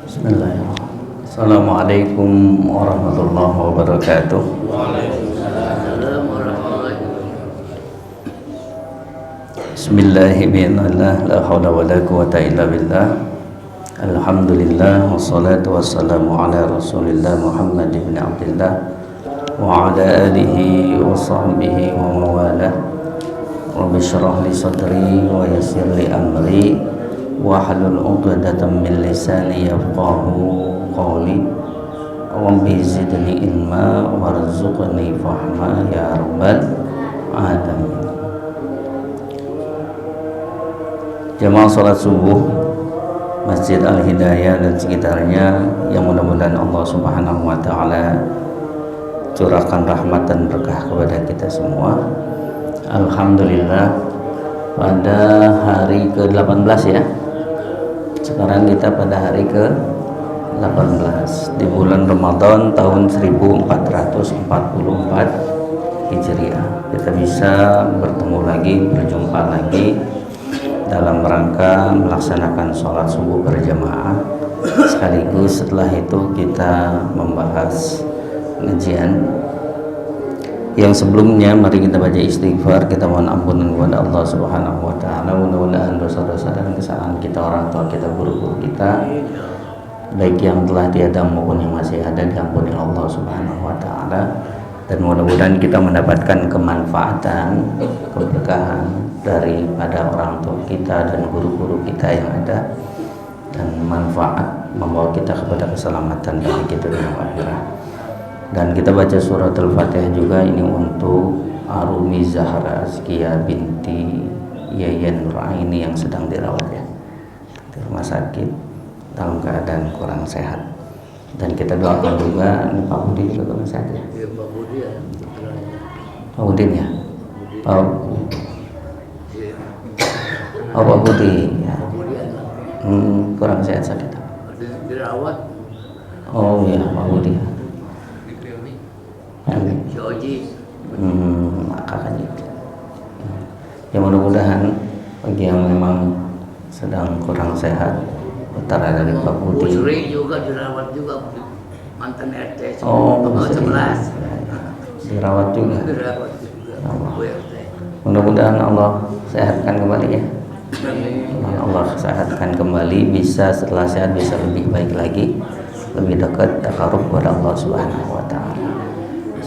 Bismillahirrahmanirrahim. Assalamualaikum warahmatullahi wabarakatuh. Waalaikumsalam warahmatullahi wabarakatuh. Bismillahirrahmanirrahim. La haula wala quwata illa billah. Alhamdulillah wassalatu wassalamu ala Rasulillah Muhammad ibn Abdullah wa ala alihi wa sahbihi wa mawalah. Rabbi shrah li sadri wa yassir li amri wahlul 'uqdatam min lisani yafqahu qawli. Rabbi zidni ilma warzuqni fahma ya rabbal alamin. Jamaah salat subuh Masjid Al-Hidayah dan sekitarnya yang mudah-mudahan Allah Subhanahu wa taala curahkan rahmat dan berkah kepada kita semua. Alhamdulillah pada hari ke-18 ya. Sekarang kita pada hari ke-18 di bulan Ramadan tahun 1444 Hijriah. Kita bisa bertemu lagi, berjumpa lagi dalam rangka melaksanakan sholat subuh berjamaah. Sekaligus setelah itu kita membahas pengajian yang sebelumnya. Mari kita baca istighfar, kita mohon ampunan kepada Allah Subhanahu wa taala. Mudah-mudahan dosa-dosa dan kesalahan kita, orang tua kita, guru-guru kita, baik yang telah tiada maupun yang masih ada, diampuni Allah Subhanahu wa taala. Dan mudah-mudahan kita mendapatkan kemanfaatan, keberkahan daripada orang tua kita dan guru-guru kita yang ada, dan manfaat membawa kita kepada keselamatan dari kita dunia akhirat. Dan kita baca surat Al-Fatihah juga ini untuk Arumi Zahra Azkia binti Yayan Nuraini yang sedang dirawat ya di rumah sakit dalam keadaan kurang sehat. Dan kita doakan juga ini Pak Budi juga kurang sehat ya. Pak Budi ya. Pak Udin ya. Pak Budi ya. Kurang sehat sakit. Dirawat. Oh iya Pak Budi ya. Si Oji. Kakaknya. Ya mudah-mudahan bagi yang memang sedang kurang sehat, utara dari Pak Budi. Bu Sri juga dirawat juga, mantan RT. Oh, Bu Sri. 11. Dirawat juga. Dirawat juga. Bu RT. Mudah-mudahan Allah sehatkan kembali ya. Allah sehatkan kembali, bisa setelah sehat bisa lebih baik lagi, lebih dekat takarub kepada Allah Subhanahu wa taala.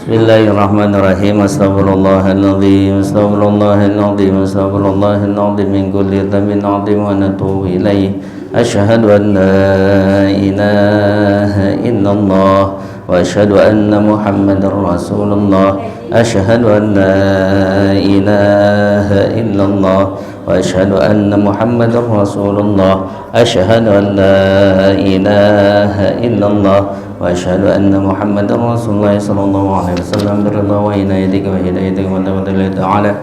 Bismillahirrahmanirrahim. Astaghfirullahaladzim, astaghfirullahaladzim, astaghfirullahaladzim min kulli dhanbin 'azim wa natubu ilaih. Asyhadu an la ilaha illallah wa asyhadu anna Muhammadar Rasulullah. Asyhadu an la ilaha illallah wa asyhadu anna Muhammadar Rasulullah. Asyhadu an la ilaha illallah wa asyhadu anna Muhammadar Rasulullah sallallahu alaihi wasallam biridha wa inayatika wa hidayatika wa tawfiqika ta'ala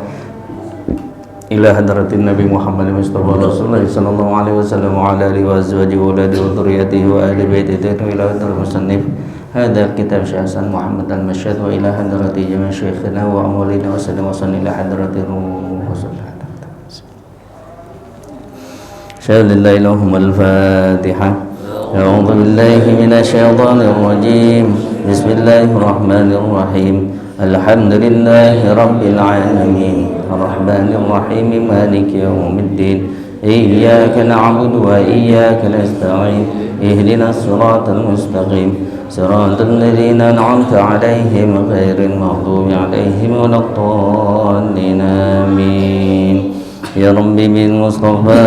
ila hadratin Nabi Muhammad Mustafa Rasulullah sallallahu alaihi wasallam wa ala alihi wa azwajihi wa auladihi wa dhurriyyatihi wa ahli baitihi ila hadratil musannif hadha kitab Syahsan Muhammad al-Masyad wa ila hadrati jami' syekhina wa amwalina wa sallam wa sallam ila hadratir Rasulullah. Syahadillahi lahum al-Fatihah. أعوذ بالله من الشيطان الرجيم بسم الله الرحمن الرحيم الحمد لله رب العالمين الرحمن الرحيم مالك يوم الدين إياك نعبد وإياك نستعين اهدنا الصراط المستقيم صراط الذين أنعمت عليهم غير المغضوب عليهم ولا الضالين آمين يا ربي بالمصطفى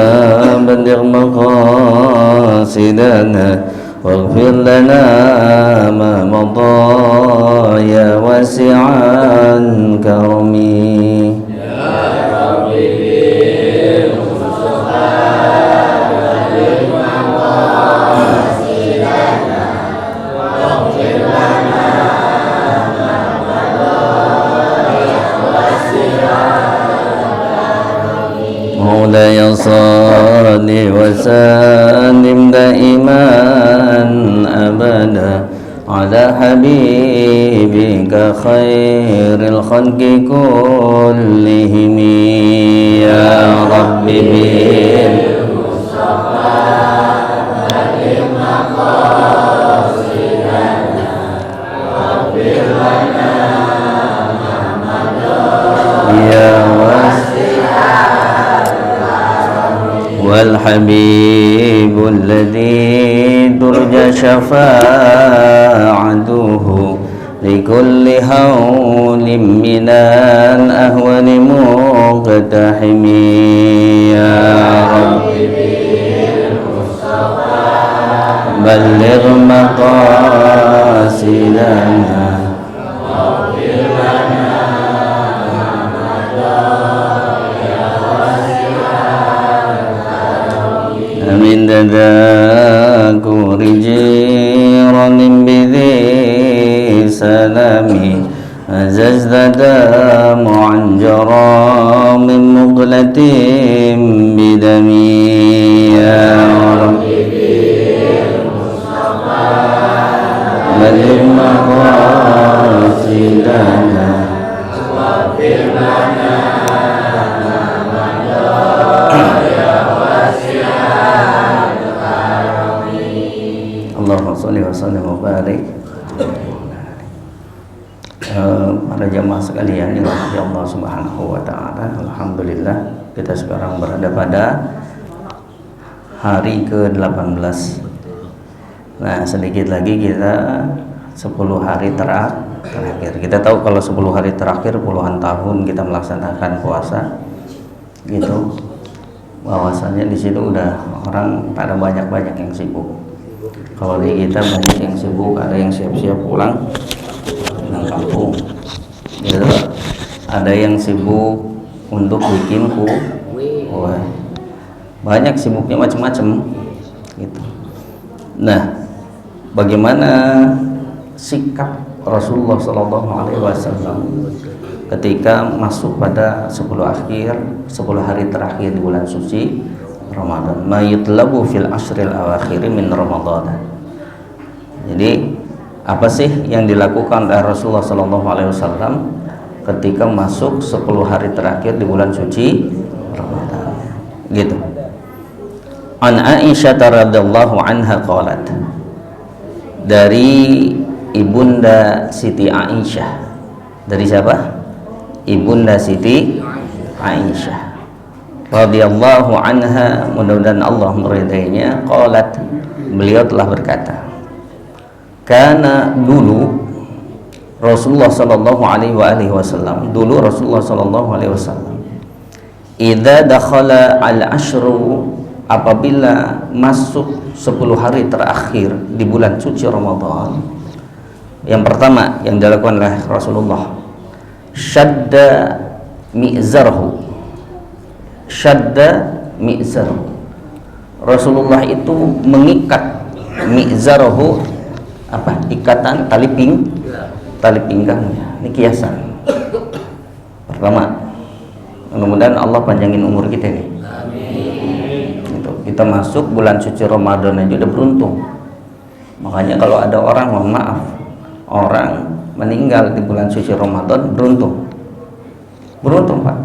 بلغ مقاصدنا واغفر لنا ما مضى يا واسع الكرم يا ربي بالمصطفى بلغ مقاصدنا واغفر لنا ما مضى يا واسع مولاي صل وسلم دائما أبدا على حبيبك خير الخلق كلهم يا رب بالمصطفى الذي ترجى شفاعته لكل هول من الأهوال مقتحم يا رب بلغ مقاصدنا من تذاكر جيران بذي سلامي أززت دمعا جرى من مقلة بدمي يا رب بلغ مقاصدنا Allahumma sholli wa sallim wa barik. Para jamaah sekalian yang dirahmati Allah Subhanahu wa taala, alhamdulillah kita sekarang berada pada hari ke-18. Nah, sedikit lagi kita 10 hari terakhir. Kita tahu kalau 10 hari terakhir puluhan tahun kita melaksanakan puasa. Gitu. Bahwasanya di situ udah orang pada banyak yang sibuk. Kalau di kita banyak yang sibuk, ada yang siap-siap pulang kampung, gitu. Ada yang sibuk untuk bikin kue, banyak sibuknya macam-macam, gitu. Nah, bagaimana sikap Rasulullah SAW ketika masuk pada 10 hari terakhir di bulan suci Ramadan? Ma yutlabu fil ashril awakhir min Ramadan. Jadi apa sih yang dilakukan oleh Rasulullah SAW ketika masuk 10 hari terakhir di bulan suci Ramadan? Gitu. An Aisyah radhiyallahu anha qalat, dari ibunda Siti Aisyah. Dari siapa? Ibunda Siti Aisyah radhiyallahu anha, mudah-mudahan Allah meridainya. Qalat, beliau telah berkata, karena dulu Rasulullah sallallahu alaihi wasallam, idza dakhala al-ashru, apabila masuk 10 hari terakhir di bulan suci Ramadan, yang pertama yang dilakukan oleh Rasulullah, syadda mi'zarhu. Rasulullah itu mengikat mi'zarhu, apa, ikatan tali pinggangnya. Ini kiasan pertama. Mudah-mudahan Allah panjangin umur kita nih. Gitu. Kita masuk bulan suci Ramadan aja udah beruntung. Makanya kalau ada orang, mohon maaf, orang meninggal di bulan suci Ramadan, beruntung Pak,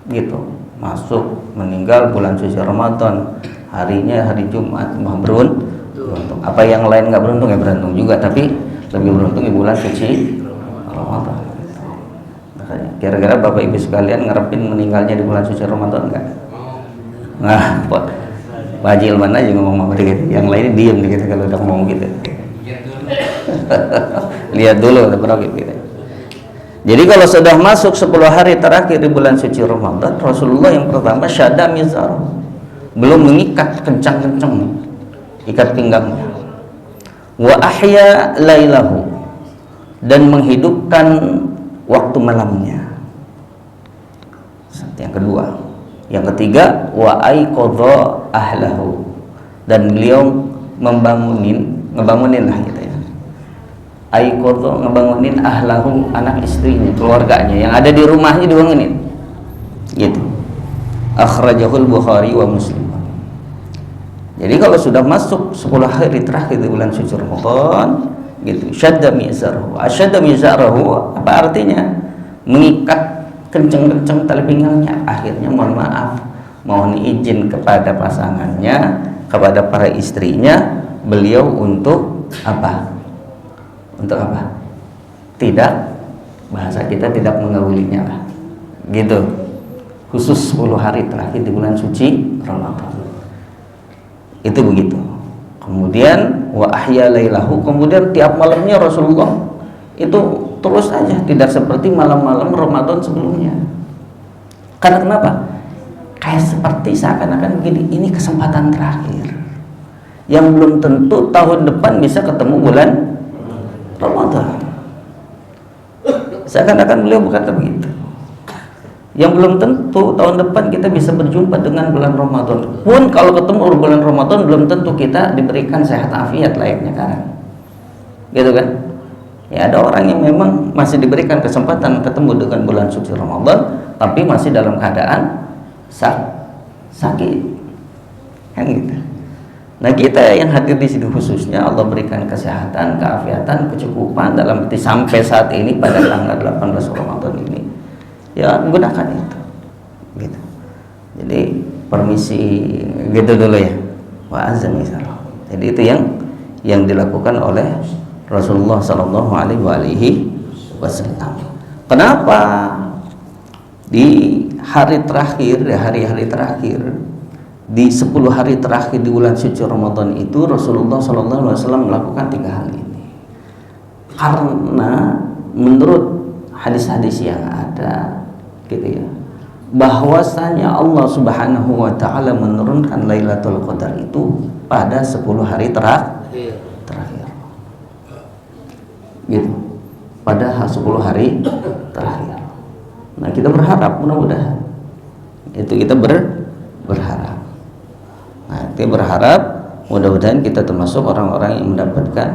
gitu. Masuk meninggal bulan suci Ramadan, harinya hari Jumat, mah beruntung. Apa yang lain nggak beruntung, ya beruntung juga, tapi lebih beruntung di bulan suci Ramadan. Kira-kira Bapak Ibu sekalian ngarepin meninggalnya di bulan suci Ramadan nggak? Nah, Pak Haji Ilman aja ngomong gitu, yang lainnya diem gitu kalau udah ngomong gitu. Lihat dulu gitu. Jadi kalau sudah masuk 10 hari terakhir di bulan suci Ramadan, Rasulullah yang pertama syadda mizar, belum mengikat kencang-kencang ikat pinggangnya. Wa ahya lailahu, dan menghidupkan waktu malamnya. Yang kedua. Yang ketiga, wa aiqadha ahlahu, dan beliau ngebangunin lah gitu ya. Aiqadha, ngebangunin ahlahu, anak istrinya, keluarganya yang ada di rumahnya dibangunin. Gitu. Akhrajahul Bukhari wa Muslim. Jadi kalau sudah masuk 10 hari terakhir di bulan suci Ramadan, gitu, syadda mizarahu. Asyadda mizarahu apa artinya? Mengikat kenceng-kenceng tali pinggangnya. Akhirnya mohon izin kepada pasangannya, kepada para istrinya, beliau untuk apa? Untuk apa? Tidak, bahasa kita tidak mengawilinya lah. Gitu. Khusus 10 hari terakhir di bulan suci Ramadan. Itu begitu. Kemudian wa ahya lailahu, kemudian tiap malamnya Rasulullah itu terus aja, tidak seperti malam-malam Ramadan sebelumnya. Karena kenapa? Kayak seperti seakan-akan begini, ini kesempatan terakhir yang belum tentu tahun depan bisa ketemu bulan Ramadan. Seakan-akan beliau berkata begitu, yang belum tentu tahun depan kita bisa berjumpa dengan bulan Ramadan. Pun kalau ketemu bulan Ramadan belum tentu kita diberikan sehat afiat layaknya sekarang, gitu kan? Ya, ada orang yang memang masih diberikan kesempatan ketemu dengan bulan suci Ramadan, tapi masih dalam keadaan sakit, kan gitu. Nah, kita yang hadir di sini khususnya Allah berikan kesehatan, keafiatan, kecukupan dalam arti sampai saat ini pada tanggal 18 Ramadan ini, ya gunakan itu, gitu. Jadi permisi gitu dulu ya, wa azan misalnya. Jadi itu yang dilakukan oleh Rasulullah Sallallahu Alaihi Wasallam. Kenapa di hari terakhir, di hari-hari terakhir, di 10 hari terakhir di bulan suci Ramadan itu Rasulullah Sallallahu Alaihi Wasallam melakukan 3 hal ini? Karena menurut hadis-hadis yang ada, gitu ya, bahwasanya Allah Subhanahu Wa Taala menurunkan Lailatul Qadar itu pada 10 hari terakhir, gitu, pada 10 hari terakhir. Nah, kita berharap mudah-mudahan itu kita berharap. Nah, kita berharap mudah-mudahan kita termasuk orang-orang yang mendapatkan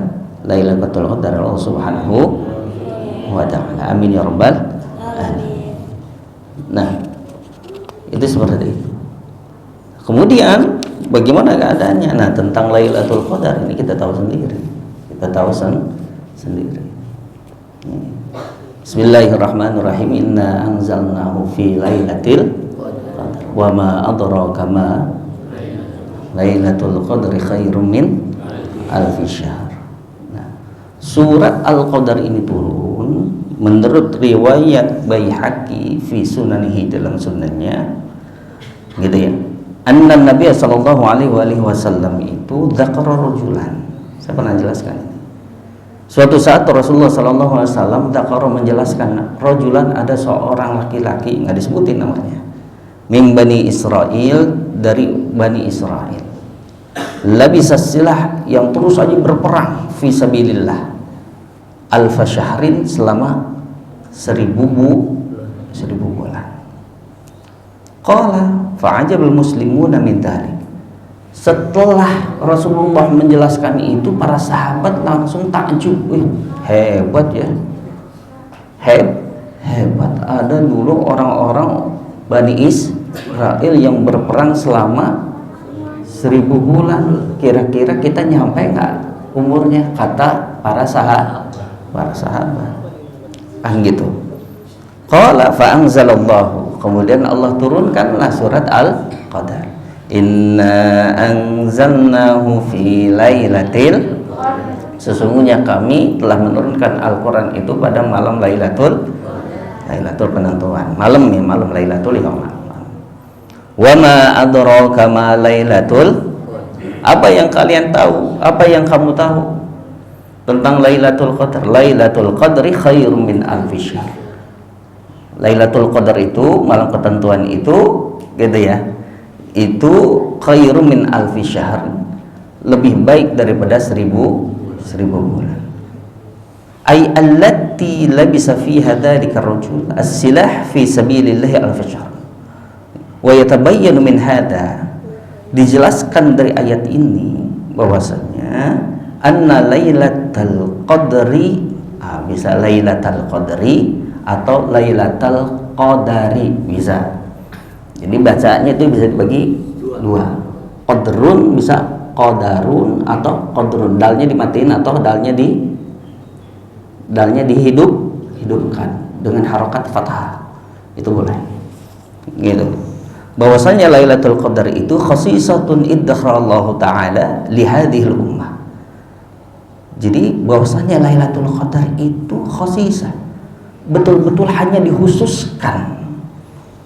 Lailatul Qadar Allah Subhanahu wa Ta'ala. Amin ya rabbal alamin. Nah, itu seperti itu. Kemudian bagaimana keadaannya? Nah, tentang Lailatul Qadar ini kita tahu sendiri. Kita tahu sendiri. Bismillahirrahmanirrahim. Inna anzalnahu fi lailatil qadar. Wa ma adraka ma Lailatul Qadri khairum min alfi syahr. Nah, surat Al-Qadar ini turun menurut riwayat Baihaqi fi sunanihi, dalam sunannya, gitu ya. Anna Nabi sallallahu alaihi wasallam itu dzakara rajulan. Saya pernah jelaskan ini. Suatu saat Rasulullah sallallahu alaihi wasallam dzakara menjelaskan rajulan, ada seorang laki-laki, enggak disebutin namanya, min Bani Israel, dari Bani Israel, labisas silah, yang terus saja berperang fi sabilillah, alfa syahrin, selama 1000 bulan. Qala fa'ajabal muslimuna min dhalik. Setelah Rasulullah menjelaskan itu, para sahabat langsung takjub. Hebat ya, hebat. Ada dulu orang-orang Bani Israel yang berperang selama 1000 bulan. Kira-kira kita nyampe nggak umurnya, kata para sahabat. Gitu. Qala fa anzalallahu, kemudian Allah turunkanlah surat Al-Qadar. Inna anzalnahu fi lailatil, sesungguhnya kami telah menurunkan Al-Quran itu pada malam Lailatul penentuan, malam Lailatul Qadar. Wa ma adraka ma Lailatul, apa yang kalian tahu, apa yang kamu tahu tentang Lailatul Qadar? Lailatul Qadri khairum min alfi syahr. Lailatul Qadar itu, malam ketentuan itu, gitu ya, itu khairum min alfi syahr, lebih baik daripada 1000 bulan. Ay allati labisa fiha dzalika ar-rajul as-silah fi sabilillahi alf syahr. Wa yatabayyanu min hada, dijelaskan dari ayat ini bahwasanya anna lailatul qadri, bisa lailatul qadri atau lailatul qadari, bisa. Jadi bacaannya itu bisa dibagi dua, qadrun bisa qadarun atau qadrun, dalnya dimatiin atau dalnya dihidupkan dengan harokat fathah, itu boleh, gitu. Bahwasanya Lailatul Qadar itu khasisatun iddakharallahu ta'ala li hadhil ummah. Jadi bahwasanya Lailatul Qadar itu khasisah, betul-betul hanya dikhususkan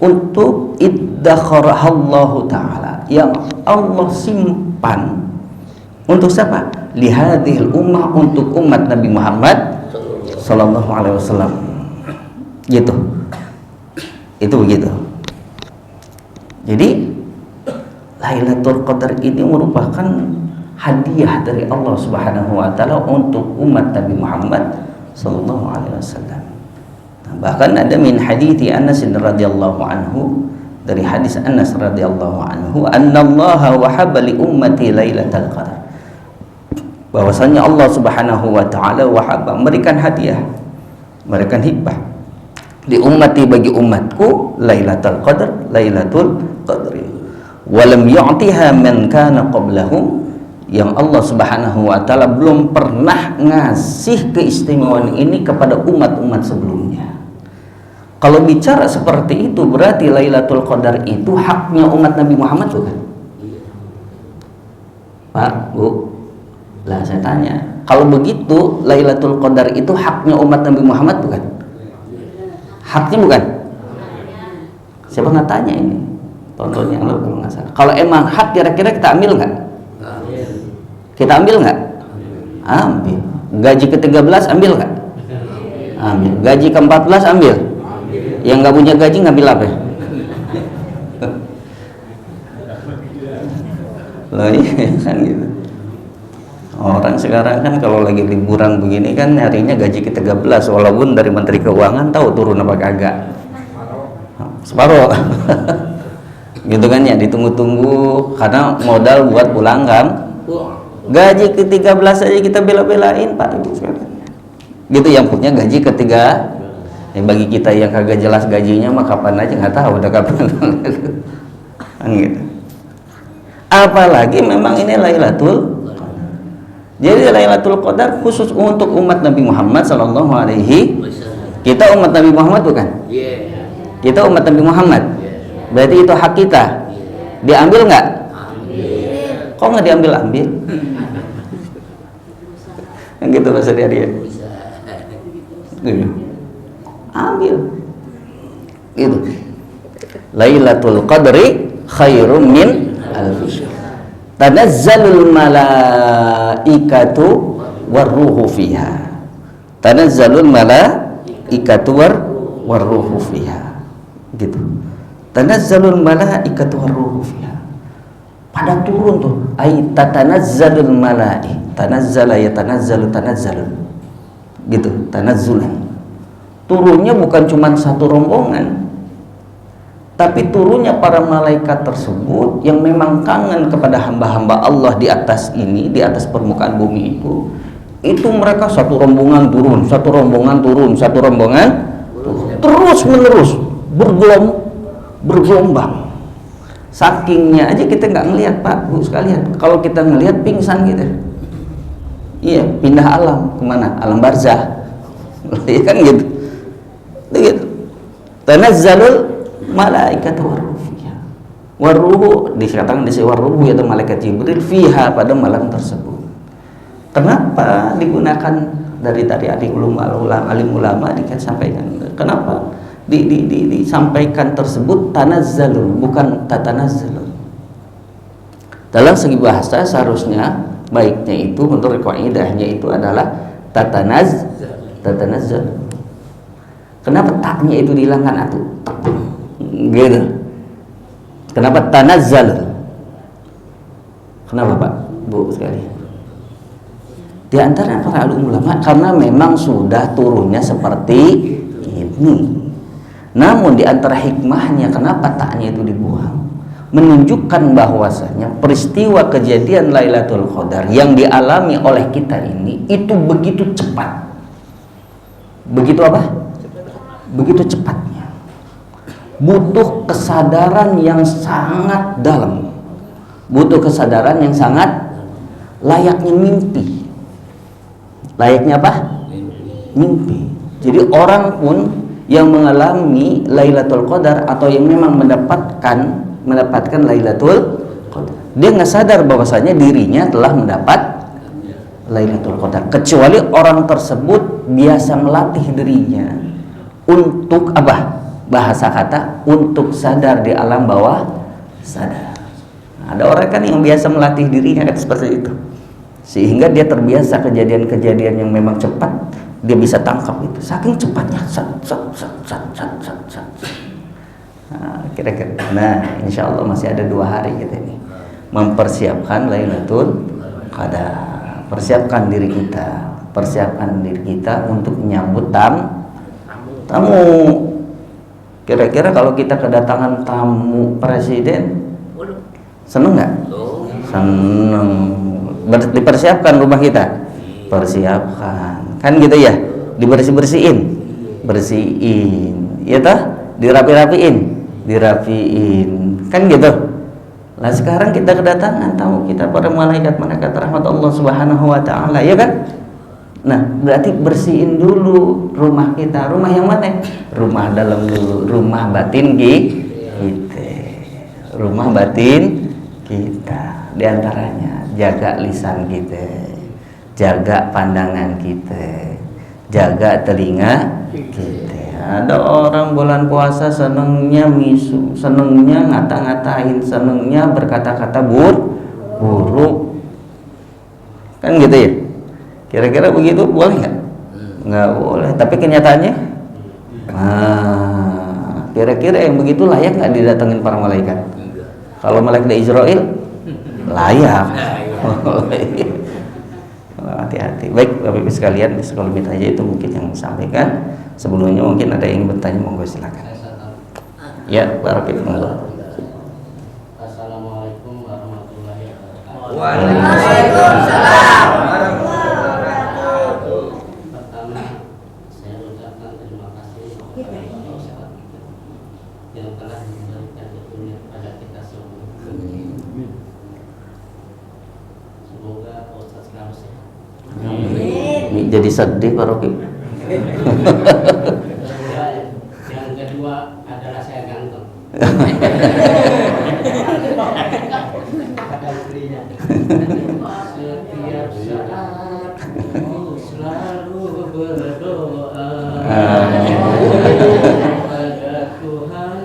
untuk iddakharallahu ta'ala, yang Allah simpan depan untuk siapa? Lihadhil ummah, untuk umat Nabi Muhammad sallallahu alaihi wasallam. Gitu. Itu begitu. Jadi Lailatul Qadar ini merupakan hadiah dari Allah Subhanahu wa taala untuk umat Nabi Muhammad sallallahu alaihi wasallam. Bahkan ada min hadithi Anas radhiyallahu anhu, dari hadis Anas radhiyallahu anhu, annallaha wahaba li ummati lailatul qadar, bahwasanya Allah Subhanahu wa taala wahaba, memberikan hadiah, memberikan hibah di ummati, bagi umatku, lailatul qadar, lailatul qadri, walam yu'tiha man kana qablahum, yang Allah Subhanahu wa taala belum pernah ngasih keistimewaan ini kepada umat-umat sebelumnya. Kalau bicara seperti itu, berarti Lailatul Qadar itu haknya umat Nabi Muhammad, bukan? Pak, Bu, lah saya tanya, kalau begitu Lailatul Qadar itu haknya umat Nabi Muhammad, bukan? Haknya bukan? Siapa nggak tanya ini? Tonton yang lalu kalau nggak salah. Kalau emang hak, kira-kira kita ambil nggak? Kita ambil nggak? Ambil. Gaji ke-13 ambil nggak? Ambil. Gaji ke-14 ambil. Yang nggak punya gaji ngambil apa? Loh, iya kan gitu. Orang sekarang kan kalau lagi liburan begini kan harinya gaji ke-13, walaupun dari Menteri Keuangan tahu turun apa kagak. Separuh. Gitu kan ya, ditunggu-tunggu karena modal buat pulang kan. Gaji ke-13 aja kita bela-belain, Pak Ibu sekalian. Gitu, yang punya gaji ketiga. Bagi kita yang kagak jelas gajinya mah kapan aja nggak tahu udah kapan. Kan gitu. Apalagi memang ini Lailatul. Jadi Lailatul Qadar khusus untuk umat Nabi Muhammad sallallahu alaihi. Kita umat Nabi Muhammad, bukan? Kita umat Nabi Muhammad. Berarti itu hak kita. Diambil nggak? Kok nggak diambil-ambil? Yang gitu bahasa dia. Ambil. Gitu. Lailatul Qadri khairum min alfi syahr. Tanazzalul malaikatu warruhu fiha. Tanazzalul malaikatu warruhu fiha. Gitu. Tanazzalul malaikatu warruhu fiha. Pada turun tuh, ay tatanazzalul malaik. Tanazzala ya tanazzalu tanazzalun. Gitu, tanazzulan. Turunnya bukan cuma satu rombongan, tapi turunnya para malaikat tersebut yang memang kangen kepada hamba-hamba Allah di atas ini, di atas permukaan bumi itu mereka satu rombongan turun, satu rombongan turun, satu rombongan turun, terus menerus bergelombang. Sakingnya aja kita nggak ngelihat, Pak Bu sekalian. Kalau kita ngelihat pingsan gitu. Iya, pindah alam kemana? Alam barzah. Iya kan gitu. Begitu. Tanazzalul malaikatu warruhu fiha. Warruhu dikatakan di sini warruhu, yaitu malaikat Jibril, fiha, pada malam tersebut. Kenapa digunakan dari alim ulama disampaikan? Kenapa disampaikan tersebut tanazzalul, bukan tatanazzalul? Dalam segi bahasa seharusnya baiknya itu menurut kaidahnya itu adalah tatanazzal. Kenapa taknya itu dihilangkan atuh? Gitu. Kenapa tanazzal? Kenapa Pak Bu sekali? Di antara para ulama karena memang sudah turunnya seperti ini. Namun di antara hikmahnya kenapa taknya itu dibuang? Menunjukkan bahwasanya peristiwa kejadian Lailatul Qadar yang dialami oleh kita ini itu begitu cepat. Begitu apa? Begitu cepatnya. Butuh kesadaran yang sangat dalam. Butuh kesadaran yang sangat layaknya mimpi. Layaknya apa? Mimpi. Jadi orang pun yang mengalami Lailatul Qadar atau yang memang mendapatkan Lailatul Qadar, dia nggak sadar bahwasanya dirinya telah mendapat Lailatul Qadar, kecuali orang tersebut biasa melatih dirinya untuk apa? Bahasa kata untuk sadar di alam bawah sadar. Ada orang kan yang biasa melatih dirinya kan seperti itu, sehingga dia terbiasa kejadian-kejadian yang memang cepat, dia bisa tangkap itu saking cepatnya. Nah, kira-kira. Nah, insya Allah masih ada 2 hari kita ini mempersiapkan Lailatul Qadar. Persiapkan diri kita untuk menyambut tamu. Kira-kira kalau kita kedatangan tamu presiden, seneng nggak? Seneng. Dipersiapkan rumah kita, persiapkan, kan gitu ya, bersihin, ya toh, dirapiin, kan gitu. Nah sekarang kita kedatangan tamu kita, para malaikat rahmat Allah Subhanahu wa Ta'ala, ya kan? Nah berarti bersihin dulu rumah kita. Rumah yang mana? Rumah dalam dulu, rumah batin kita. Rumah batin kita, diantaranya jaga lisan kita, jaga pandangan kita, jaga telinga kita. Ada orang bulan puasa senengnya misu, senengnya ngata-ngatain, senengnya berkata-kata buruk, kan gitu ya. Kira-kira begitu boleh nggak? Nggak boleh. Tapi kenyataannya, kira-kira yang begitu layak nggak didatengin para malaikat? Kalau malaikat Israel layak. Hati-hati. Baik Bapak Ibu sekalian, kalau lebih aja itu mungkin yang disampaikan. Sebelumnya mungkin ada yang bertanya, monggo silakan. Ya, barakallahu. Assalamualaikum warahmatullahi wabarakatuh. Waalaikumsalam. Pertama, saya ucapkan terima kasih kepada Bapak Ustaz yang telah memberikan ilmunya kepada kita semua. Semoga Pak Ustaz selalu sehat. Ini jadi sedih Pak Roki. Yang kedua adalah saya ganteng. Setiap saat selalu berdoa kepada Tuhan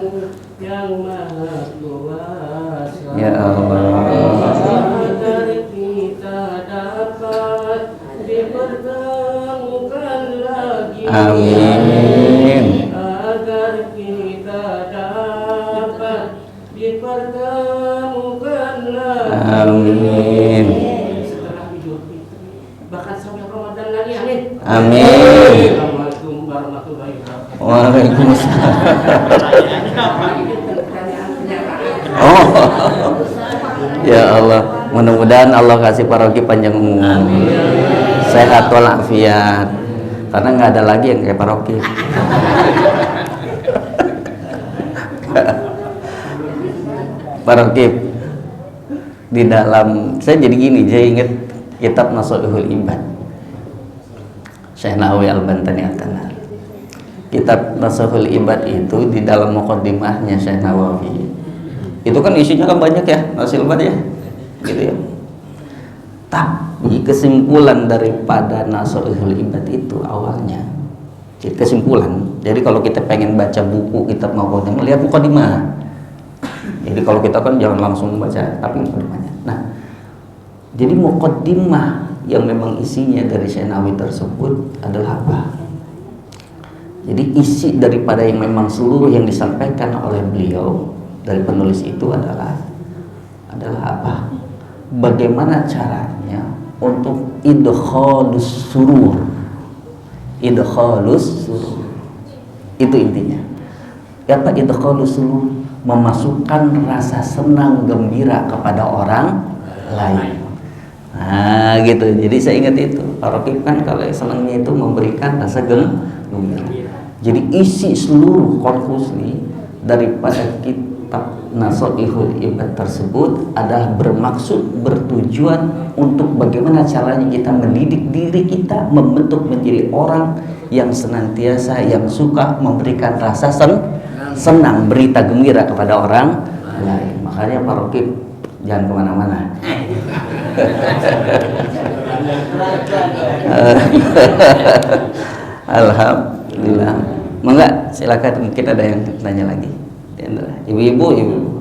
yang Maha Kuasa. Ya Allah. Agar kita dapat dipertemukan lagi. Amin. Agar kita dapat dipertemukan lagi. Amin. Setelah Idul Fitri, bahkan sampai Ramadan lagi. Amin. Amin. Assalamualaikum warahmatullahi wabarakatuh. Waalaikumsalam. Oh, ya Allah, mudah-mudahan Allah kasih Pak Roki panjang umur, sehat walafiat, karena nggak ada lagi yang kayak Pak Roki. Pak Roki, di dalam, saya jadi gini, saya ingat kitab Nasuhul Ibad, Syekh Nawawi Al-Bantani At-Tanar. Kitab Nasuhul Ibad itu di dalam muqaddimahnya Syekh Nawawi, itu kan isinya kan banyak ya, Nasuhul Ibad ya, gitu ya. Tapi kesimpulan daripada Nasuhul Ibad itu awalnya, kesimpulan. Jadi kalau kita pengen baca buku kitab muqaddimah, lihat muqaddimah. Jadi kalau kita kan jangan langsung baca, tapi muqaddimahnya. Nah, jadi muqaddimah yang memang isinya dari Syekh Nawawi tersebut adalah apa? Jadi isi daripada yang memang seluruh yang disampaikan oleh beliau dari penulis itu adalah apa? Bagaimana caranya untuk idkhalus surur. Idkhalus surur. Itu intinya. Apa idkhalus surur? Memasukkan rasa senang gembira kepada orang lain. Nah gitu, jadi saya ingat itu Pak Roki kan kalau senangnya itu memberikan rasa gembira. Jadi isi seluruh konklusi daripada kitab Nasuhul Ibad tersebut adalah bermaksud, bertujuan untuk bagaimana caranya kita mendidik diri kita, membentuk menjadi orang yang senantiasa, yang suka memberikan rasa senang, berita gembira kepada orang lain. Makanya Pak Roki jangan kemana-mana. Alhamdulillah. Enggak, silakan, mungkin ada yang tanya lagi. Ibu-ibu.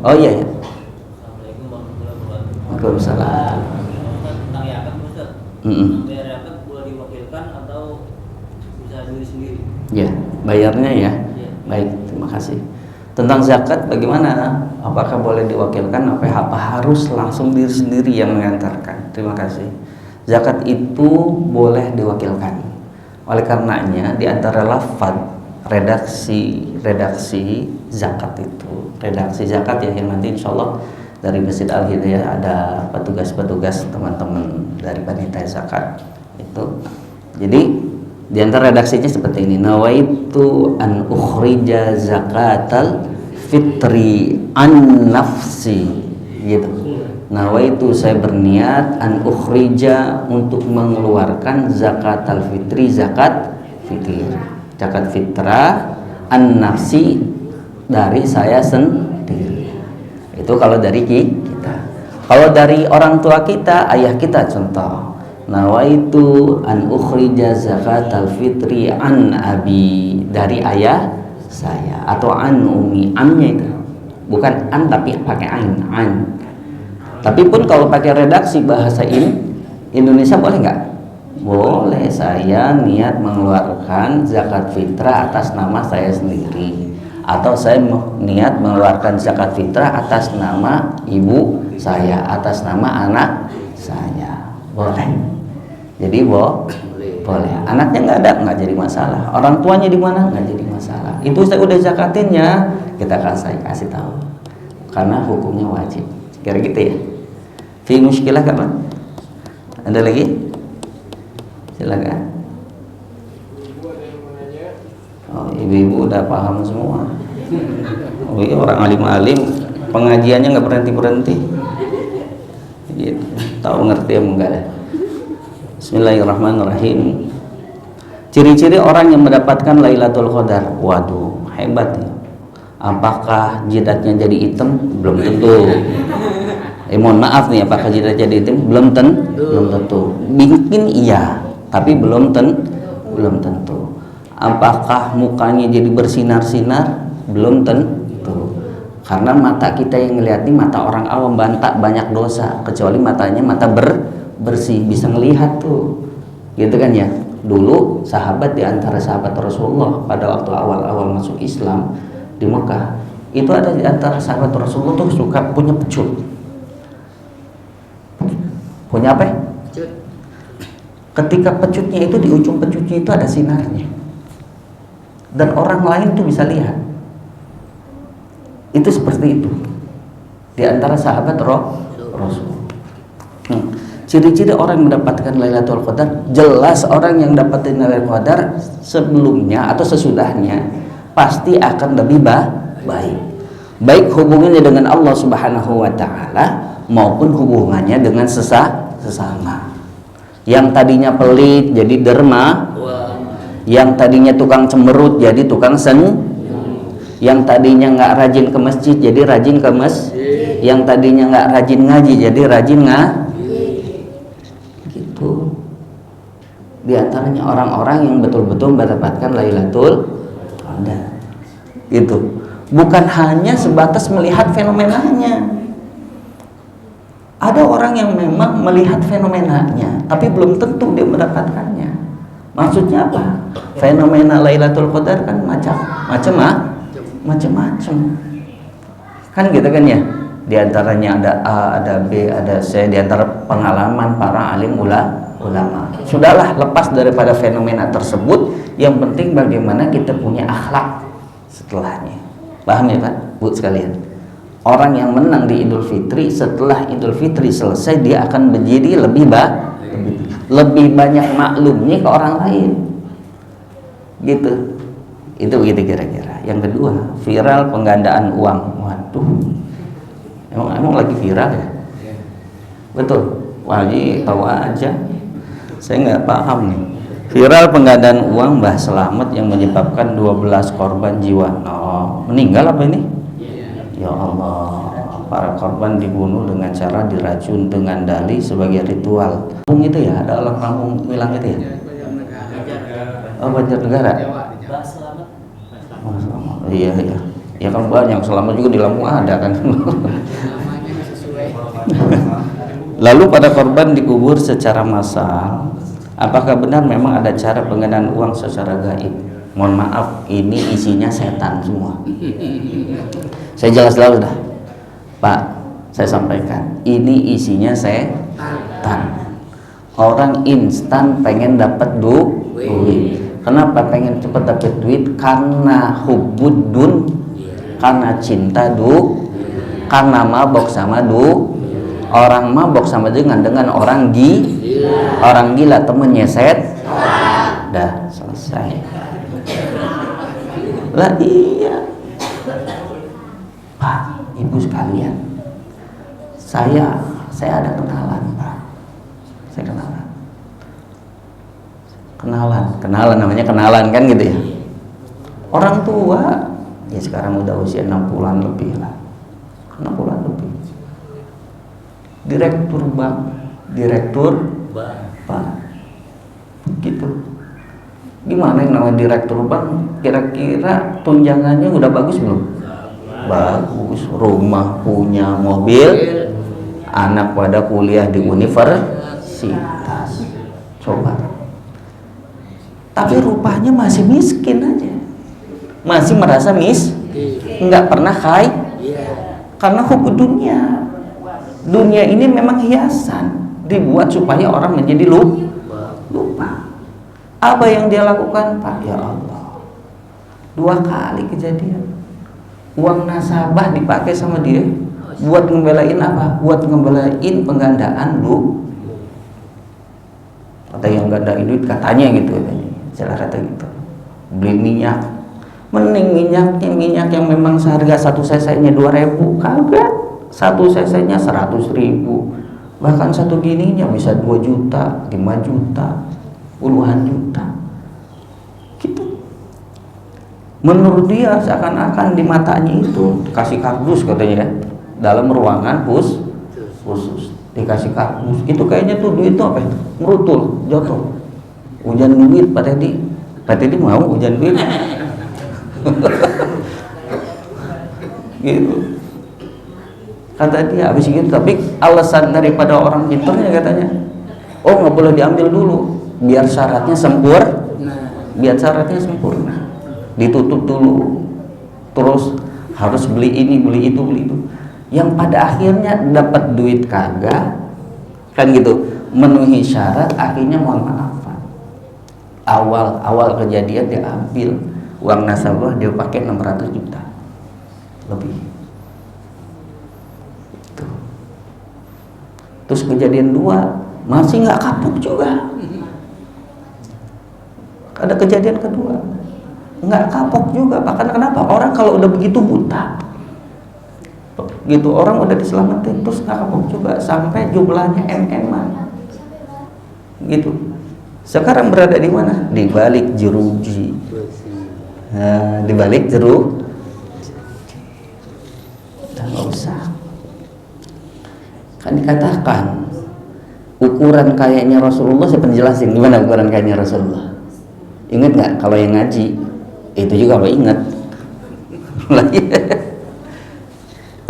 Oh iya ya. Assalamualaikum warahmatullahi Waalaikumsalam. Tentang yakat Ustaz. Bayar yakat boleh diwakilkan atau bisa diri sendiri? Ya, bayarnya ya. Iya. Baik, terima kasih. Tentang zakat bagaimana? Apakah boleh diwakilkan? Apa harus langsung diri sendiri yang mengantarkan? Terima kasih. Zakat itu boleh diwakilkan. Oleh karenanya di antara lafaz redaksi zakat itu, redaksi zakat ya, yang nanti insya Allah dari Masjid Al Hidayah ada petugas-petugas teman-teman dari panitia zakat itu. Jadi di antara redaksinya seperti ini: nawaitu an ukhrija zakatal fitri an nafsi, gitu. Nawaitu, saya berniat, an ukhrija, untuk mengeluarkan zakatal fitri, zakat fitrah, an nafsi, dari saya sendiri. Itu kalau dari kita. Kalau dari orang tua kita, ayah kita, contoh, nawaitu an ukhrija zakatal fitri an abi, dari ayah saya, atau an umi. Annya itu bukan an tapi pakai an. Tapi pun kalau pakai redaksi bahasa Indonesia boleh nggak? Boleh. Saya niat mengeluarkan zakat fitrah atas nama saya sendiri, atau saya niat mengeluarkan zakat fitrah atas nama ibu saya, atas nama anak saya. Boleh. Jadi boleh. Anaknya nggak ada, nggak jadi masalah. Orang tuanya di mana, nggak jadi masalah. Itu saya udah zakatinnya, kita kasih tahu, karena hukumnya wajib. Kira gitu ya. Fi muskilah kapan? Ada lagi? Silakan. Oh, ibu-ibu udah paham semua. Oh iya, orang alim-alim pengajiannya nggak berhenti. Gitu. Tahu ngerti apa enggak lah. Bismillahirrahmanirrahim. Ciri-ciri orang yang mendapatkan Lailatul Qadar. Waduh, hebat ya. Apakah jidatnya jadi hitam? Belum tentu. Mohon maaf nih, apakah jidatnya jadi hitam? Belum tentu. Mungkin iya, tapi belum tentu. Apakah mukanya jadi bersinar-sinar? Belum tentu. Karena mata kita yang ngelihat ini mata orang awam, banyak dosa, kecuali matanya mata bersih, bisa ngelihat tuh. Gitu kan ya. Dulu sahabat, di antara sahabat Rasulullah pada waktu awal-awal masuk Islam di Mekah, itu ada di antara sahabat Rasulullah tuh suka punya pecut. Punya apa? Pecut. Ketika pecutnya itu, di ujung pecutnya itu ada sinarnya, dan orang lain tuh bisa lihat. Itu seperti itu di antara sahabat Rasul. Ciri-ciri orang yang mendapatkan Lailatul Qadar, jelas orang yang dapatin Lailatul Qadar sebelumnya atau sesudahnya pasti akan lebih baik hubungannya dengan Allah Subhanahu wa taala maupun hubungannya dengan sesama. Yang tadinya pelit jadi derma, yang tadinya tukang cemberut jadi tukang yang tadinya nggak rajin ke masjid jadi rajin ke masjid, yang tadinya nggak rajin ngaji jadi rajin gitu. Di antaranya orang-orang yang betul-betul mendapatkan Lailatul Qadar. Gitu. Bukan hanya sebatas melihat fenomenanya. Ada orang yang memang melihat fenomenanya, tapi belum tentu dia mendapatkannya. Maksudnya apa? Fenomena Lailatul Qadar kan macam-macam. Kan gitu kan ya? Di antaranya ada A, ada B, ada C, di antara pengalaman para alim ulama. Sudahlah, lepas daripada fenomena tersebut, yang penting bagaimana kita punya akhlak setelahnya. Paham ya Pak, Bu sekalian? Orang yang menang di Idul Fitri, setelah Idul Fitri selesai dia akan menjadi lebih banyak maklumnya ke orang lain. Gitu. Itu begitu kira-kira. Yang kedua, viral penggandaan uang. Waduh. Emang lagi viral ya? Betul. Wajib tahu aja. Saya nggak paham nih. Viral penggandaan uang Mbah Selamet yang menyebabkan 12 korban jiwa. Oh, meninggal apa ini? Ya Allah, para korban dibunuh dengan cara diracun dengan dalih sebagai ritual. Kampung itu ya, ada orang kampung bilang itu ya? Oh, Banjarnegara. Oh, Selamat. Iya. Ya kan banyak, Selamat juga di Lampung ada kan. Lalu pada korban dikubur secara massal, apakah benar memang ada cara penggandaan uang secara gaib? Mohon maaf, ini isinya setan semua. Saya jelas dulu dah, Pak. Saya sampaikan, ini isinya setan. Orang instan pengen dapat duit. Kenapa pengen cepat dapat duit? Karena hubbudun, karena cinta karena mabok sama orang mabok sama dengan orang gila temennya dah selesai. Lah iya, Pak, Ibu sekalian, saya ada kenalan, Pak. Saya kenalan namanya kenalan kan gitu ya. Orang tua ya sekarang udah usia 60-an lebih lah. 60-an lebih. Direktur bank gitu. Gimana yang namanya direktur bank? Kira-kira tunjangannya udah bagus belum? Bagus, rumah punya, mobil, anak pada kuliah di universitas. Coba. Tapi rupanya masih miskin aja, masih merasa nggak pernah kaya, karena hukum dunia ini memang hiasan, dibuat supaya orang menjadi lupa. Apa yang dia lakukan, Pak? Ya Allah, 2 kali kejadian. Uang nasabah dipakai sama dia buat ngebelain apa? Buat ngebelain penggandaan Kata yang gandain duit katanya gitu, salah kata gitu. Beli minyak, mending minyak yang memang seharga 1 cc-nya 2.000, kagak. 1 cc-nya 100.000, bahkan satu gininya bisa 2 juta, 5 juta, puluhan juta. Gitu. Menurut dia seakan-akan di matanya itu kasih kardus katanya, dalam ruangan khusus dikasih kardus. Itu kayaknya tuh duit itu apa itu? Merutul, jatuh. Hujan duit Pak Teddy mau hujan duit. Gitu. Kata dia habis gitu, tapi alasan daripada orang pintarnya katanya, oh nggak boleh diambil dulu, biar syaratnya sempurna, ditutup dulu, terus harus beli ini, beli itu, yang pada akhirnya dapat duit kagak, kan gitu, memenuhi syarat, akhirnya mohon maaf, awal kejadian dia ambil uang nasabah, dia pakai 600 juta lebih. Terus kejadian 2 masih nggak kapok juga. Ada kejadian kedua nggak kapok juga. Bahkan kenapa? Orang kalau udah begitu buta gitu, orang udah diselamatin terus nggak kapok juga, sampai jumlahnya MM-an gitu. Sekarang berada di mana? Di balik jeruji. Nah, di balik jeruji. Nggak usah. Kan dikatakan ukuran kayaknya Rasulullah. Saya penjelasin gimana ukuran kayaknya Rasulullah. Ingat nggak kalau yang ngaji itu juga lo ingat.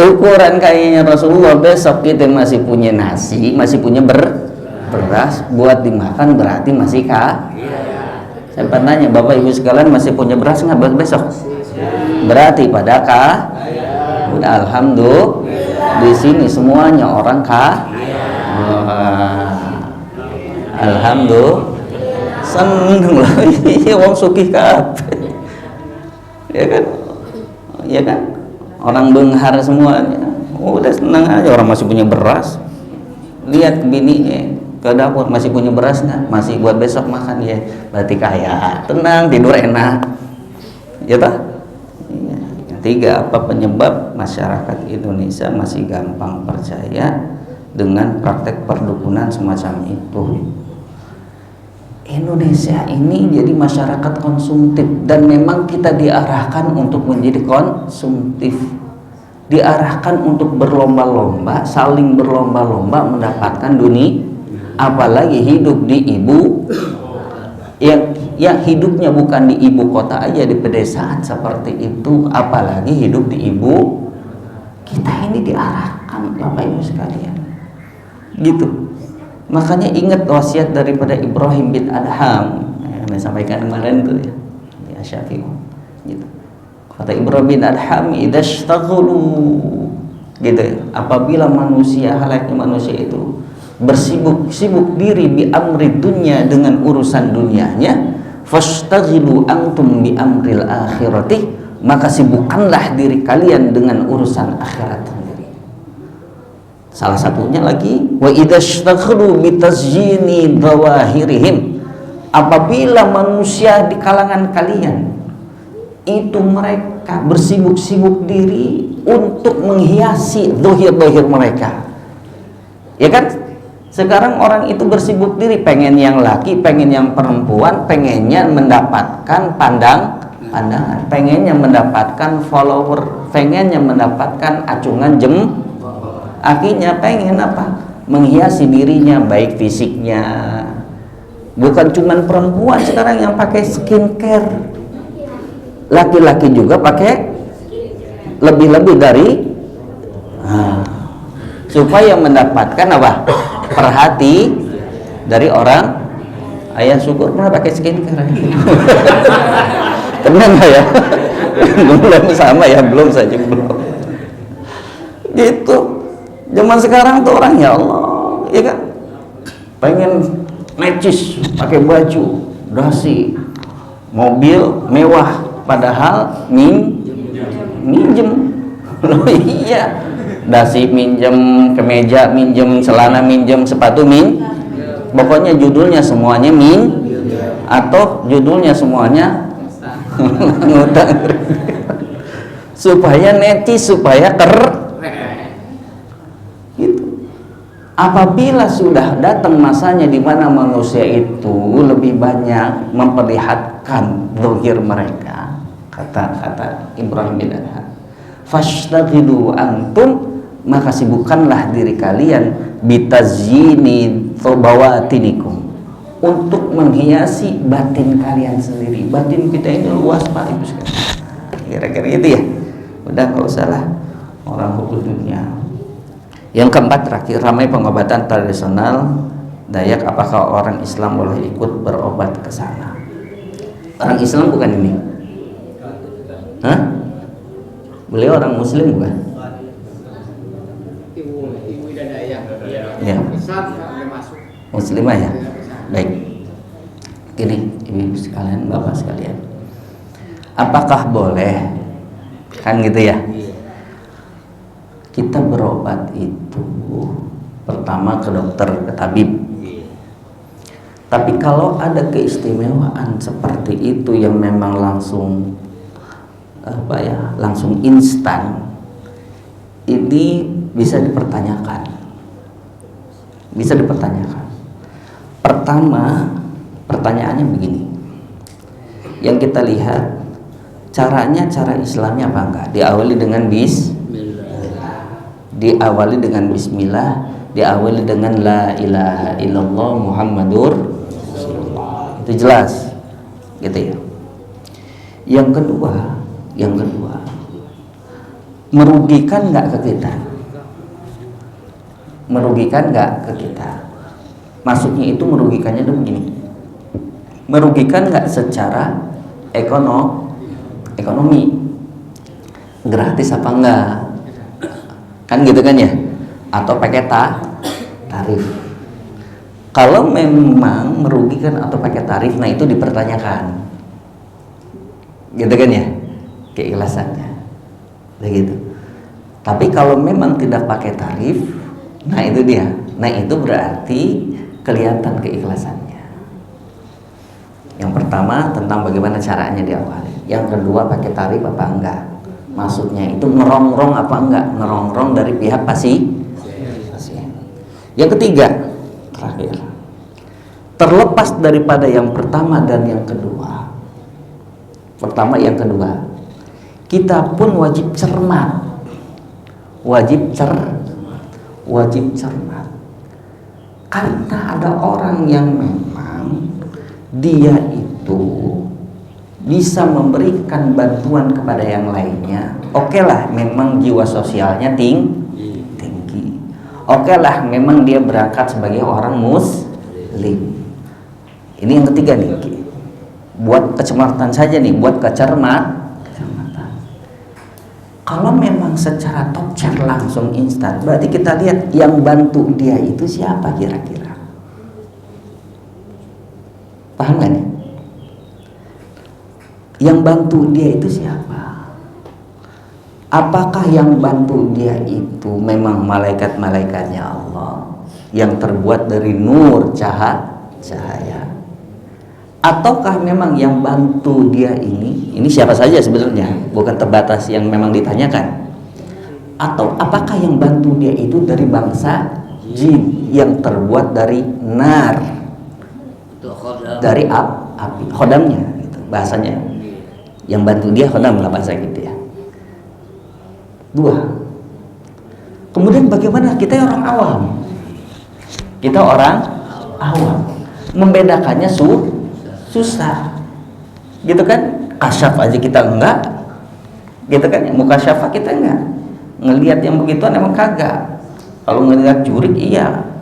Ukuran kayaknya Rasulullah, besok kita masih punya nasi, masih punya beras buat dimakan, berarti masih Saya tanya Bapak Ibu sekalian, masih punya beras nggak buat besok? Berarti pada udah alhamdulillah. Di sini semuanya orang alhamdulillah, seneng lah. Iya, wong sugih kabeh. Ya kan? Orang benghar semuanya. Udah senang aja, orang masih punya beras. Lihat bininya ke dapur, masih punya beras nggak? Masih buat besok makan ya. Berarti kaya, tenang, tidur enak. Ya toh? Tiga, apa penyebab masyarakat Indonesia masih gampang percaya dengan praktek perdukunan semacam itu? Indonesia ini jadi masyarakat konsumtif, dan memang kita diarahkan untuk menjadi konsumtif, diarahkan untuk berlomba-lomba, saling berlomba-lomba mendapatkan dunia, apalagi hidup di yang hidupnya bukan di ibu kota aja, di pedesaan seperti itu, apalagi hidup di kita ini diarahkan, Bapak Ibu sekalian, gitu. Makanya ingat wasiat daripada Ibrahim bin Adham yang disampaikan kemarin tuh ya Syafi'i gitu. Kata Ibrahim bin Adham, idashtaghalu gitu ya, apabila manusia, halaknya manusia itu bersibuk diri bi amri dunya, dengan urusan dunianya, fastaghilu antum bi amril akhirati, maka sibukkanlah diri kalian dengan urusan akhirat sendiri. Salah satunya lagi, wa idashtaghalu bi tazyini dhawahirihim, apabila manusia di kalangan kalian itu mereka bersibuk diri untuk menghiasi zahir-zahir mereka, ya kan? Sekarang orang itu bersibuk diri, pengen yang laki, pengen yang perempuan, pengennya mendapatkan pandangan, pengennya mendapatkan follower, pengennya mendapatkan acungan akhirnya pengen apa? Menghiasi dirinya, baik fisiknya. Bukan cuman perempuan sekarang yang pakai skincare, laki-laki juga pakai lebih-lebih dari supaya mendapatkan apa? Perhati dari orang. Ayah syukur pernah pakai skincare. Tenang ya. Belum sama ya, belum saja belum. Gitu. Zaman sekarang tuh orang, ya Allah, ya kan? Pengen necis, pakai baju dasi, mobil mewah, padahal minjem. Loh iya, dasi minjem, kemeja minjem, celana minjem, sepatu pokoknya judulnya semuanya atau judulnya semuanya ngutang. Supaya netis, supaya gitu. Apabila sudah datang masanya di mana manusia itu lebih banyak memperlihatkan zahir mereka, kata Ibrahim bin Adham, fashtaghilu antum, maka sibukkanlah diri kalian bitazyini bawatinikum, untuk menghiasi batin kalian sendiri. Batin kita ini luas Pak Ibu sekalian. Kira-kira itu ya. Udah nggak usah lah orang fokus dunia. Yang keempat terakhir, ramai pengobatan tradisional Dayak, apakah orang Islam boleh ikut berobat ke sana? Orang Islam bukan ini? Hah? Beliau orang Muslim bukan? Ibu dan ayah. Ya. Muslimah ya. Baik. Gini, ibu sekalian, bapak sekalian. Apakah boleh? Kan gitu ya. Kita berobat itu pertama ke dokter, ke tabib. Tapi kalau ada keistimewaan seperti itu yang memang langsung langsung instan, ini bisa dipertanyakan. Bisa dipertanyakan. Pertama, pertanyaannya begini. Yang kita lihat caranya, cara Islamnya apa enggak? Diawali dengan diawali dengan bismillah, diawali dengan la ilaha illallah Muhammadur Rasulullah. Itu jelas. Gitu ya. Yang kedua, merugikan nggak ke kita? Merugikan nggak ke kita? Maksudnya itu merugikannya itu begini. Merugikan nggak secara ekonomi? Gratis apa enggak? Kan gitu kan ya? Atau pakai tarif? Kalau memang merugikan atau pakai tarif, nah itu dipertanyakan. Gitu kan ya? Keikhlasannya. Begitu. Tapi kalau memang tidak pakai tarif, nah itu dia. Nah itu berarti kelihatan keikhlasannya. Yang pertama tentang bagaimana caranya diawali. Yang kedua pakai tarif apa enggak? Maksudnya itu ngerongrong apa enggak? Ngerongrong dari pihak pasien. Yang ketiga, terakhir, terlepas daripada yang pertama dan yang kedua. Pertama, yang kedua, kita pun wajib cermat. Wajib cermat. Karena ada orang yang memang dia itu bisa memberikan bantuan kepada yang lainnya. Oke lah, memang jiwa sosialnya tinggi. Oke lah, memang dia berangkat sebagai orang muslim. Ini yang ketiga nih, buat kecermatan saja nih, buat kecermatan. Kalau memang secara top chair langsung instan, berarti kita lihat yang bantu dia itu siapa kira-kira? Paham gak nih? Yang bantu dia itu siapa? Apakah yang bantu dia itu memang malaikat-malaikatnya Allah yang terbuat dari nur cahaya? Ataukah memang yang bantu dia ini siapa saja sebenarnya, bukan terbatas yang memang ditanyakan? Atau apakah yang bantu dia itu dari bangsa jin yang terbuat dari nar, dari api, khodamnya gitu, bahasanya. Yang bantu dia khodam lah bahasa gitu ya. Dua. Kemudian bagaimana kita orang awam? Kita orang awam, membedakannya susah, gitu kan? Kasyaf aja kita enggak, gitu kan? Mukasyafah kita enggak. Ngelihat yang begituan emang kagak. Kalau ngelihat jurik iya,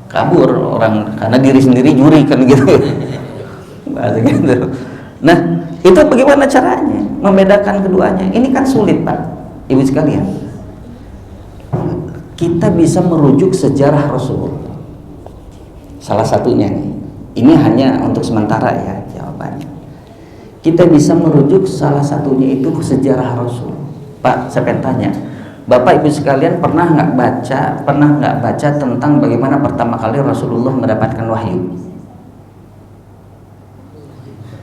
kabur orang karena diri sendiri juri kan gitu. Bahasa gitu. Nah, itu bagaimana caranya membedakan keduanya? Ini kan sulit, Pak, Ibu sekalian. Kita bisa merujuk sejarah Rasul. Salah satunya nih. Ini hanya untuk sementara ya jawabannya. Kita bisa merujuk salah satunya itu ke sejarah Rasul. Pak, saya pengen tanya, Bapak Ibu sekalian pernah nggak baca tentang bagaimana pertama kali Rasulullah mendapatkan wahyu?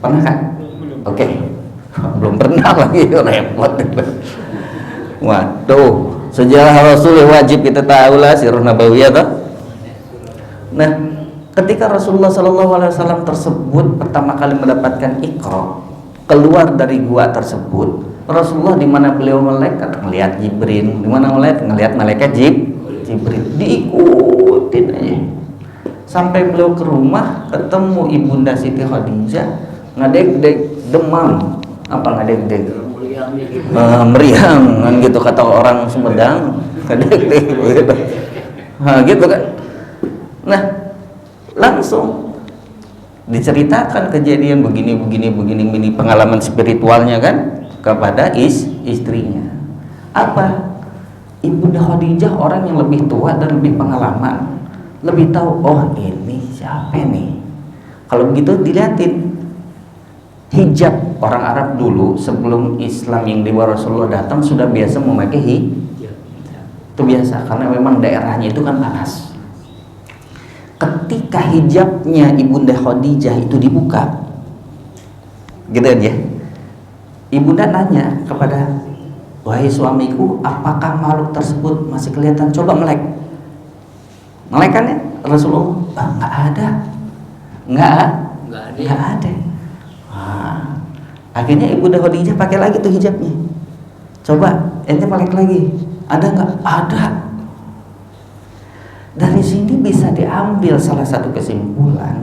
Pernah kan? Oke. Belum pernah lagi, repot. Waduh, sejarah Rasul wajib kita tahu lah, sirah nabawiyah toh. Nah, ketika Rasulullah SAW tersebut pertama kali mendapatkan Iqra, keluar dari gua tersebut, Rasulullah di mana beliau melihat Jibril, di mana ngelihat malaikat Jibril, diikutin aja sampai beliau ke rumah, ketemu ibunda Siti Khadijah, ngedek-dek demam, apa ngedek-dek? Meriang kan gitu kata orang Sumedang, ngedek-dek gitu. Nah, gitu kan. Nah, langsung diceritakan kejadian begini pengalaman spiritualnya kan kepada istrinya. Apa? Ibunda Khadijah orang yang lebih tua dan lebih pengalaman, lebih tahu, oh ini siapa nih. Kalau begitu dilihatin hijab. Orang Arab dulu sebelum Islam yang di bawah Rasulullah datang sudah biasa memakai hijab. Itu biasa karena memang daerahnya itu kan panas. Ketika hijabnya Ibunda Khadijah itu dibuka, gitu kan ya, Ibunda nanya kepada, wahai suamiku, apakah makhluk tersebut masih kelihatan? Coba melek kan ya? Rasulullah, nggak ada. Nah, akhirnya Ibunda Khadijah pakai lagi tuh hijabnya. Coba ente melek lagi, ada nggak? Ada. Dari sini bisa diambil salah satu kesimpulan,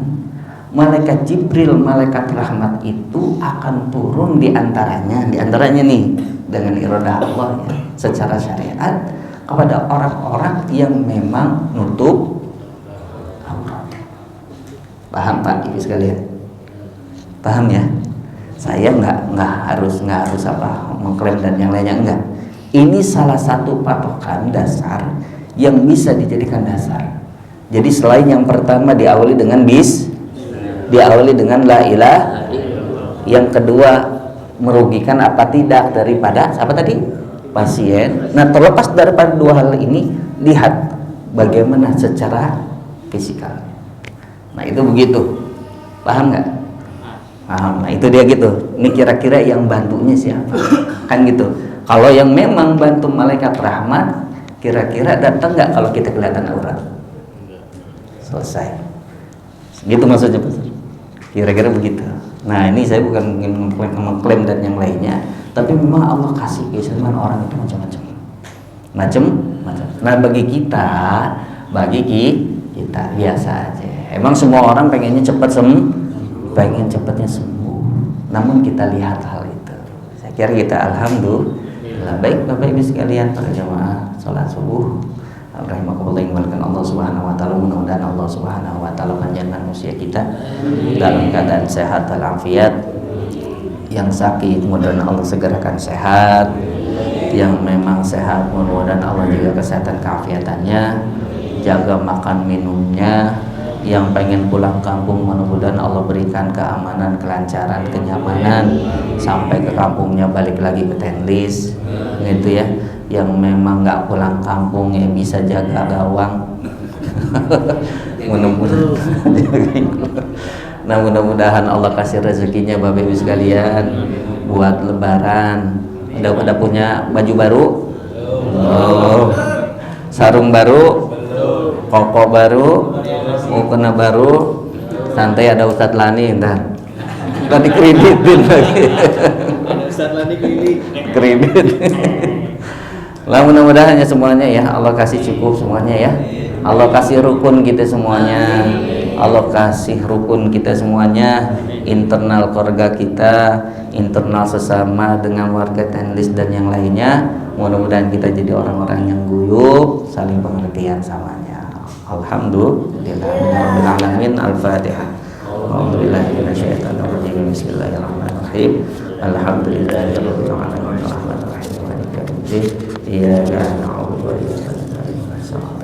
malaikat Jibril, malaikat rahmat itu akan turun diantaranya nih dengan iradah Allah ya, secara syariat kepada orang-orang yang memang nutup aurat. Paham Pak Ibu sekalian? Paham ya? Saya nggak harus apa mengklaim dan yang lainnya, enggak. Ini salah satu patokan dasar yang bisa dijadikan dasar. Jadi selain yang pertama diawali dengan diawali dengan la ilaha, yang kedua merugikan apa tidak daripada apa tadi? Pasien. Nah, terlepas daripada dua hal ini, lihat bagaimana secara fisikal. Nah, itu begitu. Paham nggak? Paham. Nah, itu dia gitu. Ini kira-kira yang bantunya siapa? Kan gitu. Kalau yang memang bantu malaikat rahmat, kira-kira datang nggak kalau kita kelihatan aurat? Selesai. Gitu maksudnya, Pak. Kira-kira begitu. Nah, ini saya bukan ingin mengklaim dan yang lainnya, tapi memang Allah kasih keistimewaan orang itu macam-macam. Nah, bagi kita biasa aja. Emang semua orang pengennya cepat pengen cepatnya sembuh. Namun kita lihat hal itu. Saya kira kita alhamdulillah. Baik Bapak Ibu sekalian, para jamaah salat subuh, rahimakumullah yang dimuliakan Allah Subhanahu wa taala. Mudah-mudahan Allah Subhanahu wa taala panjangkan usia kita dalam keadaan sehat walafiat. Yang sakit mudah-mudahan Allah segerakan sehat, yang memang sehat mudah-mudahan Allah jaga kesehatan keafiatannya, jaga makan minumnya. Yang pengen pulang kampung mudah-mudahan Allah berikan keamanan, kelancaran, kenyamanan sampai ke kampungnya balik lagi ke Tenlis gitu ya. Yang memang nggak pulang kampung ya bisa jaga gawang. Mudah-mudahan Allah kasih rezekinya Bapak Ibu sekalian buat lebaran. Udah pada punya baju baru? Oh. Sarung baru? Koko baru? Mukena baru? Santai ada Ustadz Lani ntar. Tadi kreditin lagi. Ada Ustadz Lani kredit. Lah mudah-mudahan ya semuanya ya Allah kasih cukup semuanya ya. Allah kasih rukun kita semuanya. Allah kasih rukun kita semuanya, internal keluarga kita, internal sesama dengan warga Tenlis dan yang lainnya. Mudah-mudahan kita jadi orang-orang yang guyup, saling pengertian samanya. Alhamdulillahirobbilalamin. Al-Fatihah. A'udzubillahi minasyaitonirrajim. Bismillahirrahmanirrahim. Alhamdulillahirabbil alamin. Arrahmanirrahim. Maliki yaumiddin. Iyyaka na'budu wa iyyaka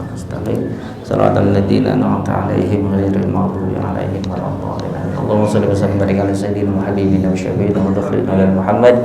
nasta'in. Shiratal ladzina an'amta 'alaihim ghairil maghdubi 'alaihim waladdallin. Allahumma shalli wa sallim barik ala sayyidina wa habibina wa syafiina wa dhakhirina ala Muhammad.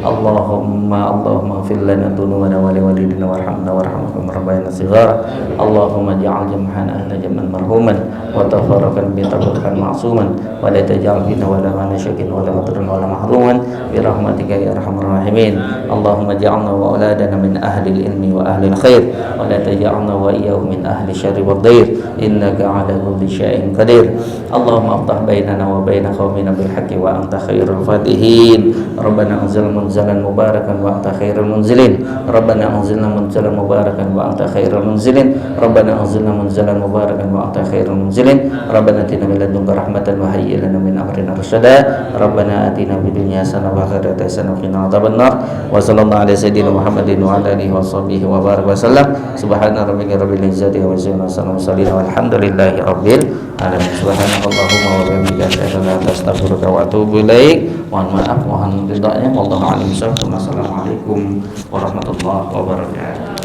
Allahumma ighfir lana dhunubana wa liwalidina warhamna warhamhum rabbayana shighara. Allahumma ij'al jam'ana ahla jam'an marhuman wa tafarraqan bi tafarruqan ma'suman wa la taj'al fina wa la shakin wa la matruran wa la mahruman bi rahmatika ya arhamar rahimin. Allahumma ij'alna wa auladana min ahli al-ilmi wa ahli al-khair wa la taj'alna wa iyyahum min ahli syarri wad dair innaka 'ala kulli syai'in qadir. Allahumma aftah bainana wa baina qaumina bil haqqi wa anta khairul fatihin. Rabbana anzil munzalan mubarakan wa anta khairul munzilin. Rabbana anzilna munzalan mubarakan wa anta khairul munzilin. Rabbana anzilna munzalan mubarakan wa anta khairul munzilin. Rabbana atina min ladunka rahmatan wa hayyi lana min amrina rasyada. Rabbana atina fid dunya hasanah wa fil akhirati hasanah wa qina adzabannar. Wa sallallahu ala sayyidina Muhammadin wa ala alihi wa sahbihi wa baraka wa sallam. Subhana rabbika rabbil izzati wa salamun walhamdulillahi rabbil alamin. Subhanallahumma wa bihamdika asyhadu an la ilaha illa anta astaghfiruka wa atubu ilaik. Mohon maaf, mohon ridhonya. Wallahu a'lam bishawab. Wassalamualaikum warahmatullahi wabarakatuh.